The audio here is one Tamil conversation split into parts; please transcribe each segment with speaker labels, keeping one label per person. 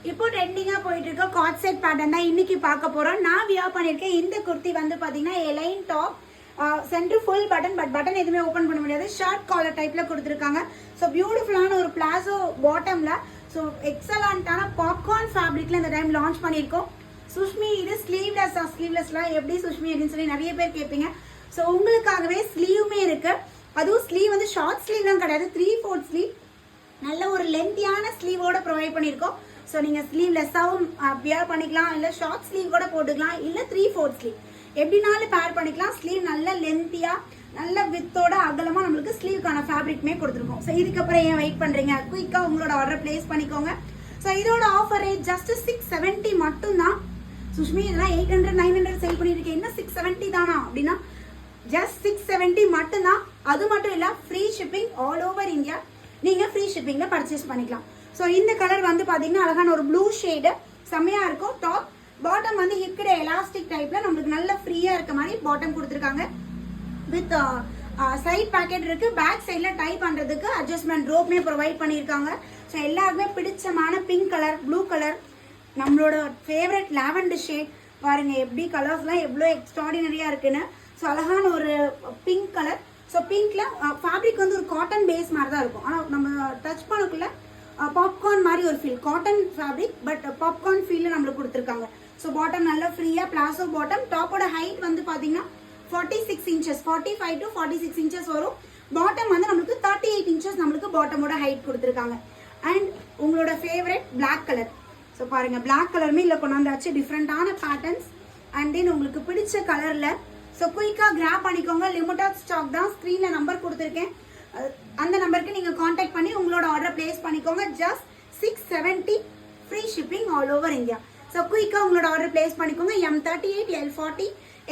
Speaker 1: இப்போ ட்ரெண்டிங்காக போயிட்டு இருக்க காட் செட் பேட்டர்ன் தான் இன்னைக்கு பார்க்க போகிறோம். நான் வியர் பண்ணியிருக்கேன் இந்த குர்த்தி வந்து பார்த்தீங்கன்னா A-line top, centre full button, button எதுவுமே ஓப்பன் பண்ண முடியாது. ஷார்ட் காலர் டைப்பில் கொடுத்துருக்காங்க. ஸோ பியூட்டிஃபுல்லான ஒரு பிளாசோ பாட்டமில், ஸோ எக்ஸலண்ட்டான பாப்கார்ன் ஃபேப்ரிக்கில் இந்த டைம் லான்ச் பண்ணியிருக்கோம். சுஷ்மி இது ஸ்லீவ்லெஸ்லாம் எப்படி சுஷ்மி அப்படின்னு சொல்லி நிறைய பேர் கேட்பீங்க. ஸோ உங்களுக்காகவே ஸ்லீவுமே இருக்குது. அதுவும் ஸ்லீவ் வந்து ஷார்ட் ஸ்லீவ்லாம் கிடையாது, 3/4 ஸ்லீவ், நல்ல ஒரு லென்த்தியான ஸ்லீவோட ப்ரொவைட் பண்ணியிருக்கோம். ஸோ நீங்கள் ஸ்லீவ்லெஸ்ஸாகவும் வியர் பண்ணிக்கலாம், இல்லை ஷார்ட் ஸ்லீவ் கூட போட்டுக்கலாம், இல்லை 3/4 ஸ்லீவ் எப்படினாலும் பேர் பண்ணிக்கலாம். ஸ்லீவ் நல்ல லென்த்தியாக நல்ல வித்தோட அகலமாக நம்மளுக்கு ஸ்லீவ்க்கான ஃபேப்ரிக்மே கொடுத்துருக்கோம். ஸோ இதுக்கப்புறம் ஏன் வெயிட் பண்ணுறீங்க, குயிக்காக உங்களோட ஆர்டர் பிளேஸ் பண்ணிக்கோங்க. ஸோ இதோட ஆஃபர் ரேட் ஜஸ்ட் 670 மட்டும்தான். சுஷ்மி இதெல்லாம் 800 900 சேல் பண்ணியிருக்கேன், என்ன 670 தானா அப்படின்னா ஜஸ்ட் 670 மட்டும்தான். அது மட்டும் இல்லை, free shipping all over India, நீங்கள் ஃப்ரீ ஷிப்பிங்கில் பர்ச்சேஸ் பண்ணிக்கலாம். ஸோ இந்த கலர் வந்து பார்த்தீங்கன்னா அழகான ஒரு ப்ளூ ஷேடு, செம்மையாக இருக்கும். டாப் பாட்டம் வந்து ஹிப்கிட எலாஸ்டிக் டைப்பில் நம்மளுக்கு நல்ல ஃப்ரீயாக இருக்க மாதிரி பாட்டம் கொடுத்துருக்காங்க. வித் சைட் பேக்கெட் இருக்குது. பேக் சைடில் டை பண்ணுறதுக்கு அட்ஜஸ்ட்மெண்ட் ரோப்மே ப்ரொவைட் பண்ணியிருக்காங்க. ஸோ எல்லாருக்குமே பிடிச்சமான பிங்க் கலர், ப்ளூ கலர், நம்மளோட ஃபேவரட் லாவெண்டர் ஷேட் பாருங்கள், எப்படி கலர்ஸ்லாம் எவ்வளோ எக்ஸ்ட்ராடினரியாக இருக்குன்னு. ஸோ அழகான ஒரு பிங்க் கலர். ஸோ பிங்க்ல ஃபேப்ரிக் வந்து ஒரு காட்டன் பேஸ் மாதிரி தான் இருக்கும், ஆனால் நம்ம டச் பண்ணக்குள்ள பாப்கார்ன் மாதிரி ஒரு feel, cotton fabric but popcorn ஃபீல்ல நம்மளுக்கு கொடுத்துருக்காங்க. ஸோ பாட்டம் நல்லா ஃப்ரீயாக பிளாசோ பாட்டம். டாப்போட ஹைட் வந்து பார்த்தீங்கன்னா 46 இன்ச்சஸ், 45 to 46 இன்ச்சஸ் வரும். பாட்டம் வந்து நம்மளுக்கு 38 இன்ச்சஸ் நம்மளுக்கு பாட்டமோட ஹைட் கொடுத்துருக்காங்க. அண்ட் உங்களோட ஃபேவரட் பிளாக் கலர். ஸோ பாருங்கள், பிளாக் கலருமே இல்லை கொண்டாந்தாச்சு, டிஃப்ரெண்ட்டான பேட்டர்ன்ஸ். அண்ட் தென் உங்களுக்கு பிடிச்ச கலரில். ஸோ குயிக்காக கிராப் பண்ணிக்கோங்க, லிமிட்டட் ஸ்டாக் தான். ஸ்க்ரீனில் நம்பர் கொடுத்துருக்கேன், அந்த நம்பருக்கு நீங்கள் காண்டாக்ட் பண்ணி உங்களோட ஆர்டர் பிளேஸ் பண்ணிக்கோங்க. Just 670, free shipping all over India. So குயிக்காக உங்களோட ஆர்டர் பிளேஸ் பண்ணிக்கோங்க. M38, L40,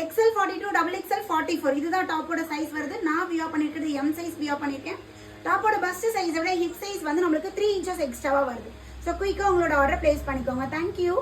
Speaker 1: XL42, XXL 44 இதுதான் டாப்போட சைஸ் வருது. நான் வியர் பண்ணியிருக்கிறது M சைஸ் வியர் பண்ணியிருக்கேன். டாப்போட பஸ்ட் சைஸை விட ஹிப் சைஸ் வந்து நம்மளுக்கு 3 இன்ச்சஸ் எக்ஸ்ட்ராவாக வருது. ஸோ குயிக்காக உங்களோட ஆர்டர் பிளேஸ் பண்ணிக்கோங்க. தேங்க்யூ.